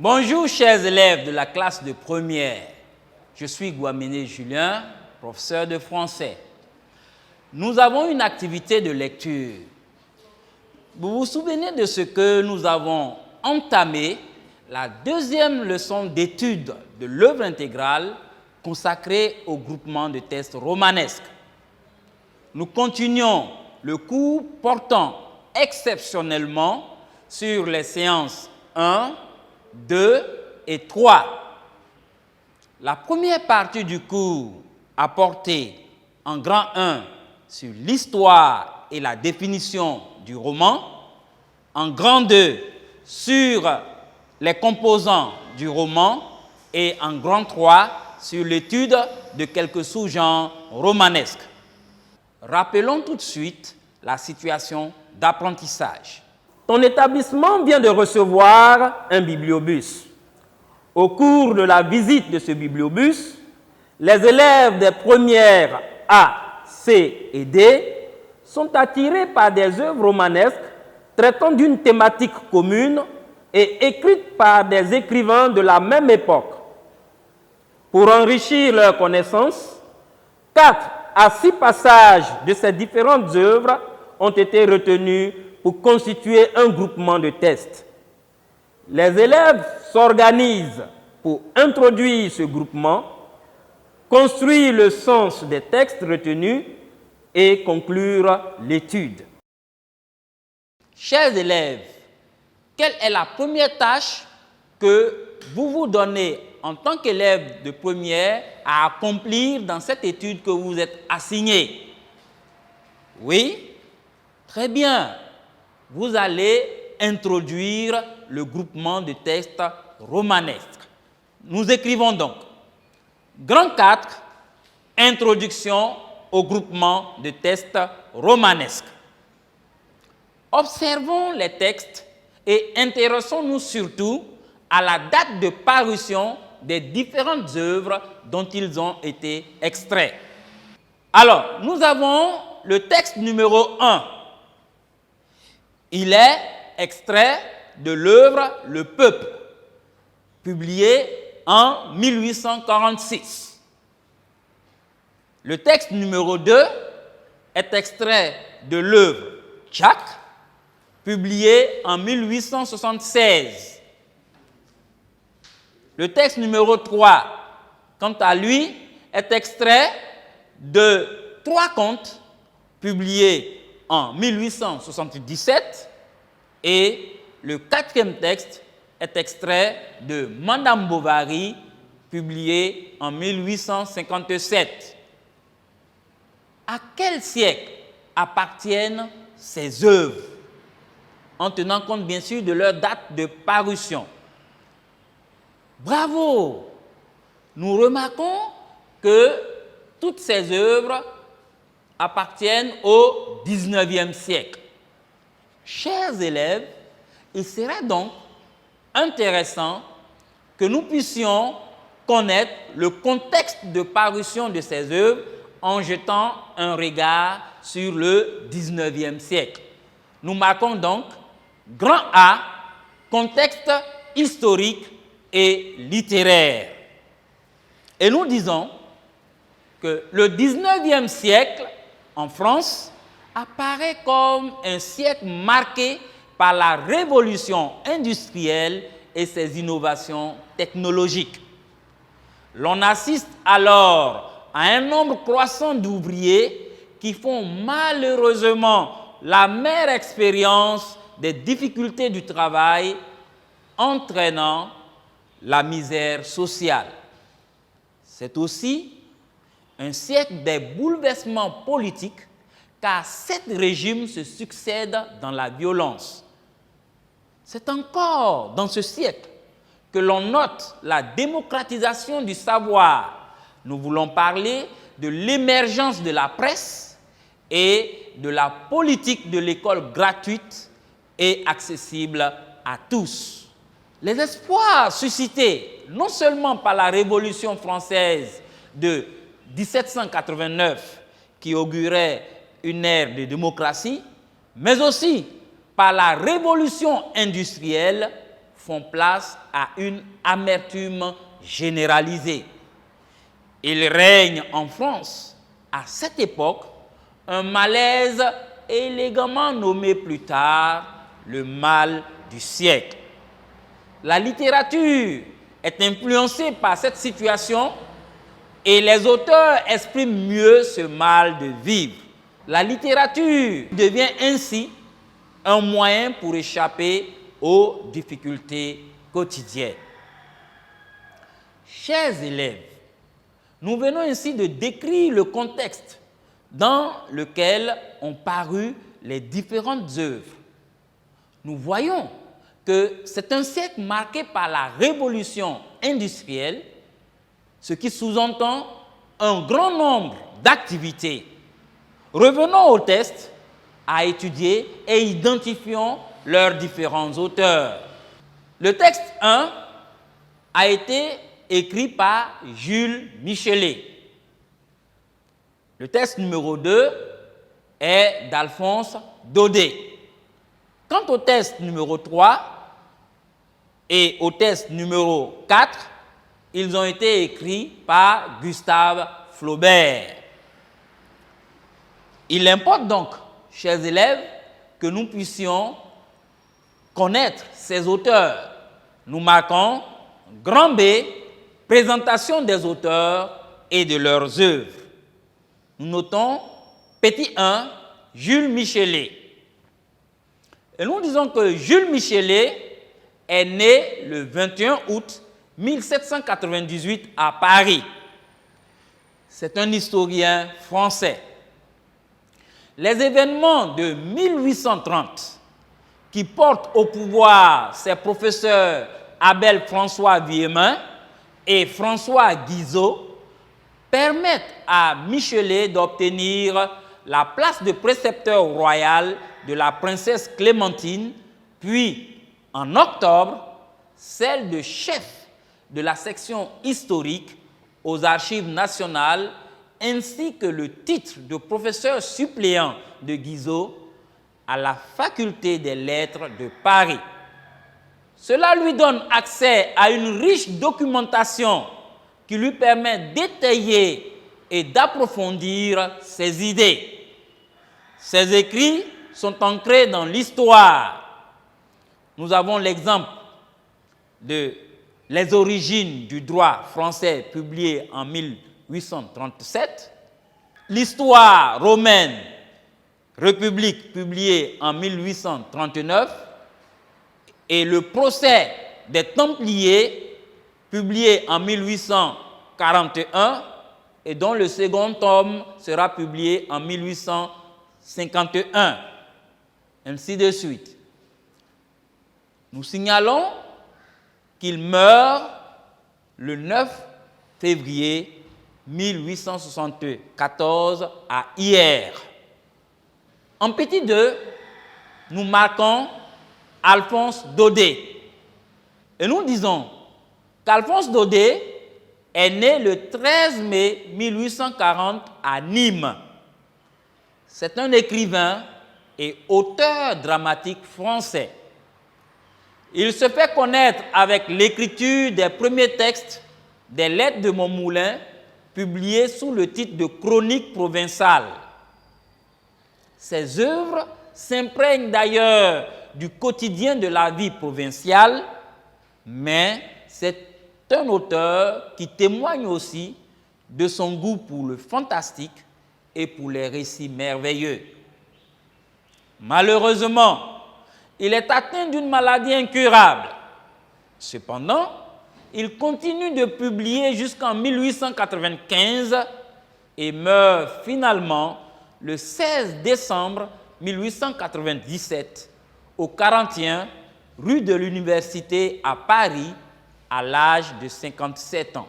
Bonjour chers élèves de la classe de première. Je suis Guaméné Julien, professeur de français. Nous avons une activité de lecture. Vous vous souvenez de ce que nous avons entamé, la deuxième leçon d'étude de l'œuvre intégrale consacrée au groupement de textes romanesques. Nous continuons le cours portant exceptionnellement sur les séances 1, 2 et 3. La première partie du cours a porté en grand 1 sur l'histoire et la définition du roman, en grand 2 sur les composants du roman et en grand 3 sur l'étude de quelques sous-genres romanesques. Rappelons tout de suite la situation d'apprentissage. Ton établissement vient de recevoir un bibliobus. Au cours de la visite de ce bibliobus, les élèves des premières A, C et D sont attirés par des œuvres romanesques traitant d'une thématique commune et écrites par des écrivains de la même époque. Pour enrichir leurs connaissances, 4 à 6 passages de ces différentes œuvres ont été retenus pour constituer un groupement de textes. Les élèves s'organisent pour introduire ce groupement, construire le sens des textes retenus et conclure l'étude. Chers élèves, quelle est la première tâche que vous vous donnez en tant qu'élève de première à accomplir dans cette étude que vous êtes assigné? Oui, très bien. Vous allez introduire le groupement de textes romanesques. Nous écrivons donc grand 4, introduction au groupement de textes romanesques. Observons les textes et intéressons-nous surtout à la date de parution des différentes œuvres dont ils ont été extraits. Alors, nous avons le texte numéro 1. Il est extrait de l'œuvre Le Peuple, publié en 1846. Le texte numéro 2 est extrait de l'œuvre Tchak, publié en 1876. Le texte numéro 3, quant à lui, est extrait de 3 contes publiés en 1877 et le 4e texte est extrait de Madame Bovary, publié en 1857. À quel siècle appartiennent ces œuvres, en tenant compte bien sûr de leur date de parution? Bravo! Nous remarquons que toutes ces œuvres appartiennent au 19e siècle. Chers élèves, il serait donc intéressant que nous puissions connaître le contexte de parution de ces œuvres en jetant un regard sur le 19e siècle. Nous marquons donc grand A, contexte historique et littéraire. Et nous disons que le 19e siècle, en France, apparaît comme un siècle marqué par la révolution industrielle et ses innovations technologiques. L'on assiste alors à un nombre croissant d'ouvriers qui font malheureusement l'amère expérience des difficultés du travail, entraînant la misère sociale. C'est aussi un siècle des bouleversements politiques, car 7 régimes se succèdent dans la violence. C'est encore dans ce siècle que l'on note la démocratisation du savoir. Nous voulons parler de l'émergence de la presse et de la politique de l'école gratuite et accessible à tous. Les espoirs suscités non seulement par la Révolution française de 1789 qui augurait une ère de démocratie, mais aussi par la révolution industrielle font place à une amertume généralisée. Il règne en France, à cette époque, un malaise élégamment nommé plus tard le mal du siècle. La littérature est influencée par cette situation et les auteurs expriment mieux ce mal de vivre. La littérature devient ainsi un moyen pour échapper aux difficultés quotidiennes. Chers élèves, nous venons ainsi de décrire le contexte dans lequel ont paru les différentes œuvres. Nous voyons que c'est un siècle marqué par la révolution industrielle, ce qui sous-entend un grand nombre d'activités. Revenons au test à étudier et identifions leurs différents auteurs. Le texte 1 a été écrit par Jules Michelet. Le texte numéro 2 est d'Alphonse Daudet. Quant au test numéro 3 et au test numéro 4, ils ont été écrits par Gustave Flaubert. Il importe donc, chers élèves, que nous puissions connaître ces auteurs. Nous marquons grand B, présentation des auteurs et de leurs œuvres. Nous notons petit 1, Jules Michelet. Et nous disons que Jules Michelet est né le 21 août 1798 à Paris. C'est un historien français. Les événements de 1830 qui portent au pouvoir ses professeurs Abel François Villemin et François Guizot permettent à Michelet d'obtenir la place de précepteur royal de la princesse Clémentine, puis en octobre, celle de chef de la section historique aux Archives nationales, ainsi que le titre de professeur suppléant de Guizot à la faculté des lettres de Paris. Cela lui donne accès à une riche documentation qui lui permet d'étayer et d'approfondir ses idées. Ses écrits sont ancrés dans l'histoire. Nous avons l'exemple de Les origines du droit français publié en 1837, l'histoire romaine République publiée en 1839 et le procès des Templiers publié en 1841 et dont le second tome sera publié en 1851, ainsi de suite. Nous signalons qu'il meurt le 9 février 1874 à Hyères. En petit 2, nous marquons Alphonse Daudet. Et nous disons qu'Alphonse Daudet est né le 13 mai 1840 à Nîmes. C'est un écrivain et auteur dramatique français. Il se fait connaître avec l'écriture des premiers textes des Lettres de Montmoulin, publiées sous le titre de Chronique provençale. Ses œuvres s'imprègnent d'ailleurs du quotidien de la vie provinciale, mais c'est un auteur qui témoigne aussi de son goût pour le fantastique et pour les récits merveilleux. Malheureusement, il est atteint d'une maladie incurable. Cependant, il continue de publier jusqu'en 1895 et meurt finalement le 16 décembre 1897 au 41 rue de l'Université à Paris à l'âge de 57 ans.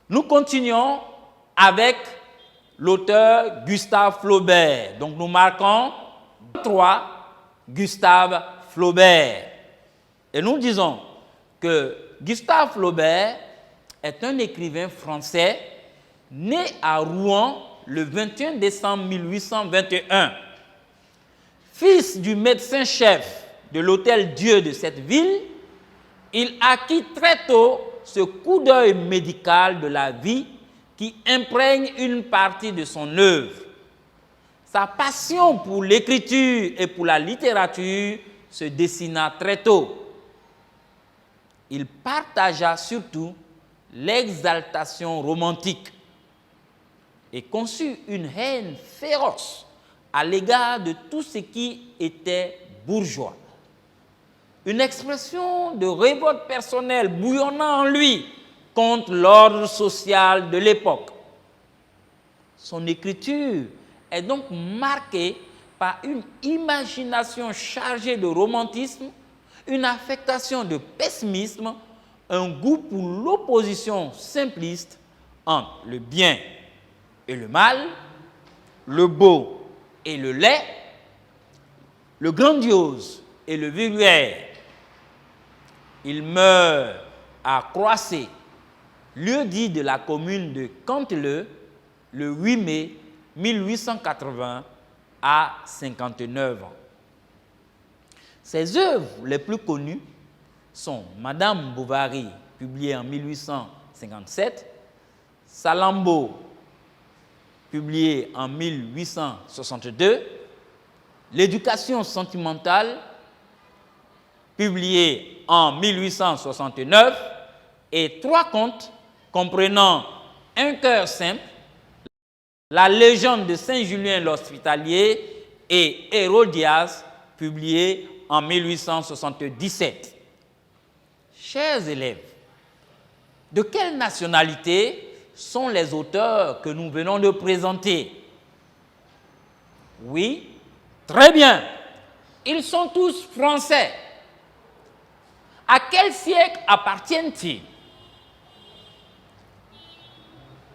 Nous continuons avec l'auteur Gustave Flaubert. Donc nous marquons 3, Gustave Flaubert. Et nous disons que Gustave Flaubert est un écrivain français né à Rouen le 21 décembre 1821. Fils du médecin-chef de l'hôtel-Dieu de cette ville, il acquit très tôt ce coup d'œil médical de la vie qui imprègne une partie de son œuvre. Sa passion pour l'écriture et pour la littérature se dessina très tôt. Il partagea surtout l'exaltation romantique et conçut une haine féroce à l'égard de tout ce qui était bourgeois. Une expression de révolte personnelle bouillonnant en lui contre l'ordre social de l'époque. Son écriture est donc marquée par une imagination chargée de romantisme, une affectation de pessimisme, un goût pour l'opposition simpliste entre le bien et le mal, le beau et le laid, le grandiose et le vulgaire. Il meurt à Croissé, lieu-dit de la commune de Canteleu, le 8 mai 1880 à 59 ans. Ses œuvres les plus connues sont Madame Bovary, publiée en 1857, Salammbô, publié en 1862, L'éducation sentimentale, publié en 1869, et 3 contes comprenant Un cœur simple, La légende de Saint-Julien l'Hospitalier et Hérodias, publié en 1877. Chers élèves, de quelle nationalité sont les auteurs que nous venons de présenter? Oui, très bien. Ils sont tous français. À quel siècle appartiennent-ils?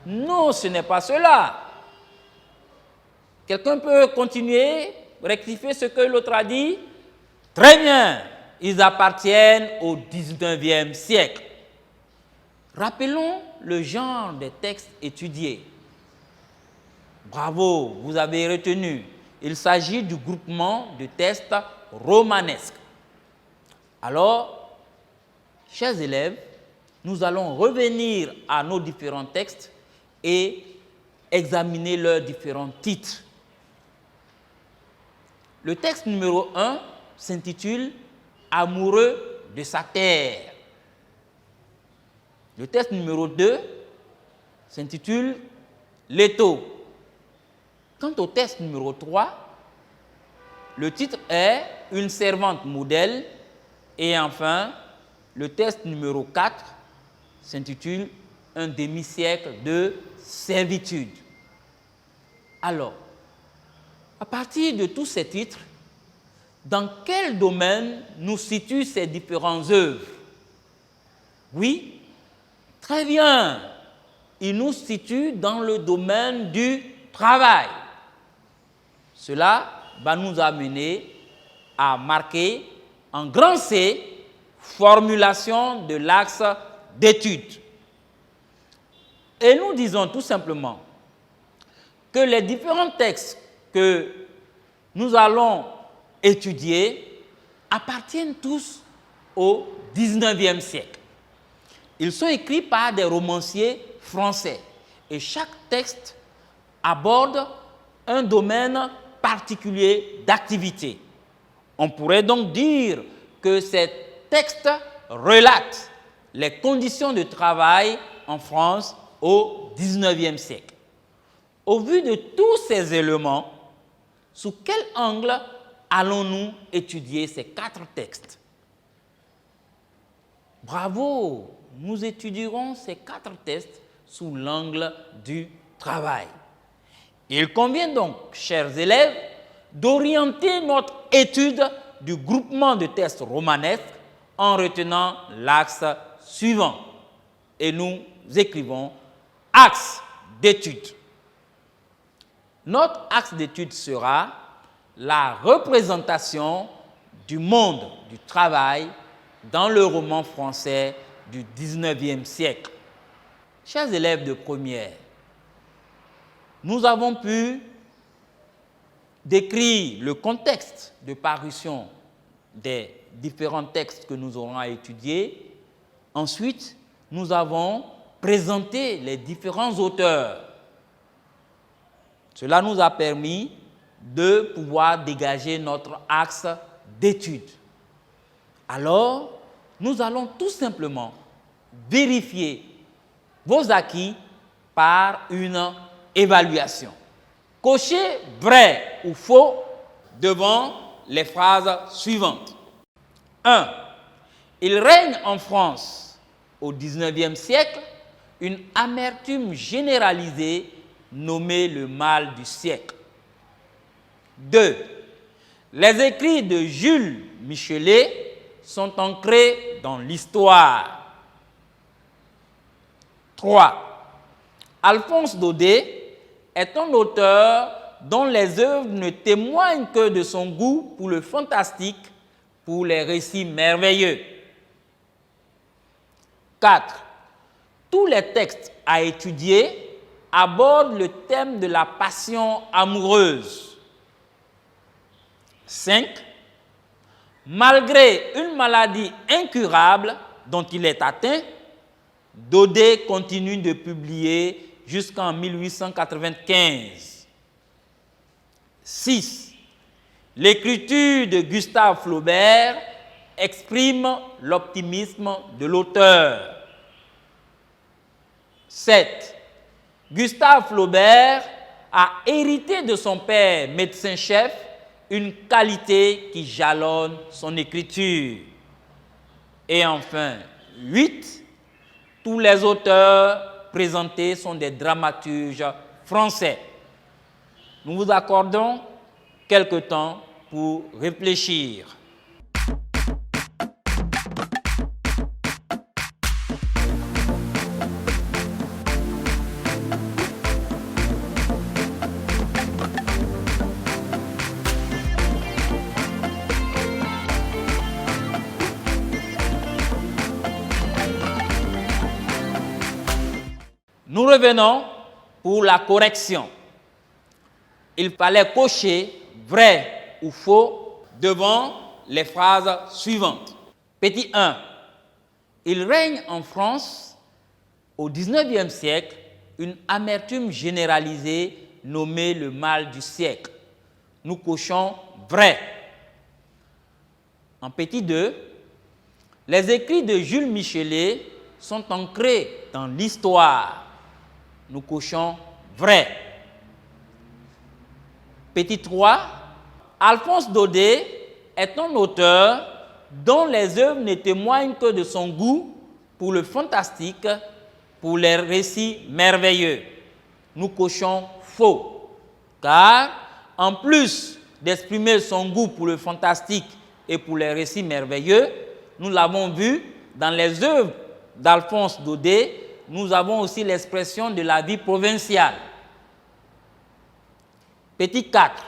Non, ce n'est pas cela. Quelqu'un peut continuer, rectifier ce que l'autre a dit? Très bien. Ils appartiennent au 19e siècle. Rappelons le genre des textes étudiés. Bravo, vous avez retenu. Il s'agit du groupement de textes romanesques. Alors, chers élèves, nous allons revenir à nos différents textes et examiner leurs différents titres. Le texte numéro 1 s'intitule « Amoureux de sa terre ». Le texte numéro 2 s'intitule « L'étau ». Quant au texte numéro 3, le titre est « Une servante modèle ». Et enfin, le texte numéro 4 s'intitule « Un demi-siècle de servitude ». Alors, à partir de tous ces titres, dans quel domaine nous situent ces différentes œuvres? Oui, très bien. Ils nous situent dans le domaine du travail. Cela va nous amener à marquer en grand C, formulation de l'axe d'étude. Et nous disons tout simplement que les différents textes que nous allons étudier appartiennent tous au 19e siècle. Ils sont écrits par des romanciers français et chaque texte aborde un domaine particulier d'activité. On pourrait donc dire que ces textes relatent les conditions de travail en France au 19e siècle. Au vu de tous ces éléments, sous quel angle allons-nous étudier ces 4 textes? Bravo! Nous étudierons ces 4 textes sous l'angle du travail. Il convient donc, chers élèves, d'orienter notre étude du groupement de textes romanesques en retenant l'axe suivant. Et nous écrivons axe d'étude. Notre axe d'étude sera la représentation du monde du travail dans le roman français du 19e siècle. Chers élèves de première, nous avons pu décrire le contexte de parution des différents textes que nous aurons à étudier. Ensuite, nous avons présenté les différents auteurs. Cela nous a permis de pouvoir dégager notre axe d'étude. Alors, nous allons tout simplement vérifier vos acquis par une évaluation. Cochez vrai ou faux devant les phrases suivantes. 1. Il règne en France au XIXe siècle une amertume généralisée nommée le mal du siècle. 2. Les écrits de Jules Michelet sont ancrés dans l'histoire. 3. Alphonse Daudet est un auteur dont les œuvres ne témoignent que de son goût pour le fantastique, pour les récits merveilleux. 4. Tous les textes à étudier abordent le thème de la passion amoureuse. 5. Malgré une maladie incurable dont il est atteint, Daudet continue de publier jusqu'en 1895. 6. L'écriture de Gustave Flaubert exprime l'optimisme de l'auteur. 7. Gustave Flaubert a hérité de son père, médecin-chef, une qualité qui jalonne son écriture. Et enfin, 8. Tous les auteurs présentés sont des dramaturges français. Nous vous accordons quelque temps pour réfléchir. Nous revenons pour la correction. Il fallait cocher vrai ou faux devant les phrases suivantes. Petit 1. Il règne en France au XIXe siècle une amertume généralisée nommée le mal du siècle. Nous cochons vrai. En petit 2. Les écrits de Jules Michelet sont ancrés dans l'histoire. Nous cochons vrai. Petit 3. Alphonse Daudet est un auteur dont les œuvres ne témoignent que de son goût pour le fantastique, pour les récits merveilleux. Nous cochons faux, car en plus d'exprimer son goût pour le fantastique et pour les récits merveilleux, nous l'avons vu dans les œuvres d'Alphonse Daudet, nous avons aussi l'expression de la vie provinciale. Petit 4.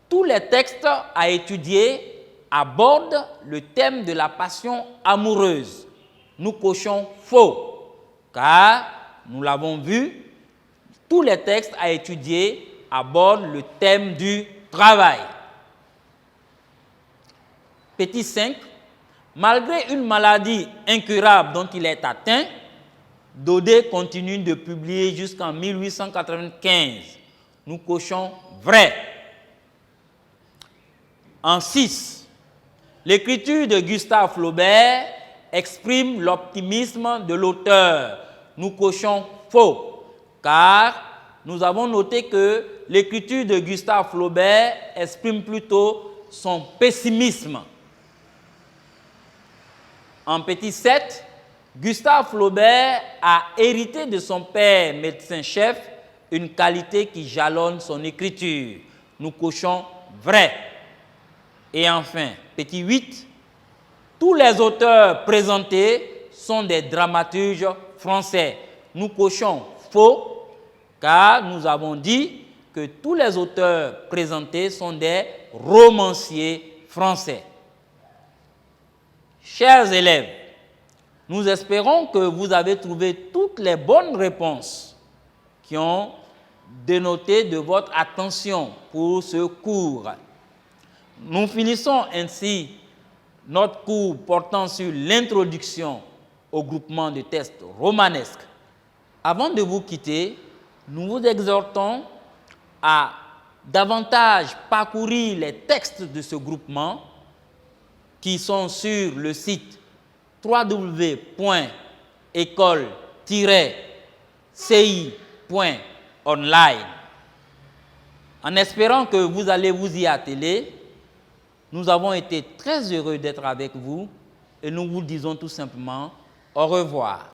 Tous les textes à étudier abordent le thème de la passion amoureuse. Nous cochons faux, car, nous l'avons vu, tous les textes à étudier abordent le thème du travail. Petit 5. Malgré une maladie incurable dont il est atteint, Daudet continue de publier jusqu'en 1895. Nous cochons vrai. En 6. L'écriture de Gustave Flaubert exprime l'optimisme de l'auteur. Nous cochons faux, car nous avons noté que l'écriture de Gustave Flaubert exprime plutôt son pessimisme. En petit 7, Gustave Flaubert a hérité de son père, médecin-chef, une qualité qui jalonne son écriture. Nous cochons vrai. Et enfin, petit 8, tous les auteurs présentés sont des dramaturges français. Nous cochons faux, car nous avons dit que tous les auteurs présentés sont des romanciers français. Chers élèves, nous espérons que vous avez trouvé toutes les bonnes réponses qui ont dénoté de votre attention pour ce cours. Nous finissons ainsi notre cours portant sur l'introduction au groupement de tests romanesques. Avant de vous quitter, nous vous exhortons à davantage parcourir les textes de ce groupement qui sont sur le site www.école-ci.online. En espérant que vous allez vous y atteler, nous avons été très heureux d'être avec vous et nous vous disons tout simplement au revoir.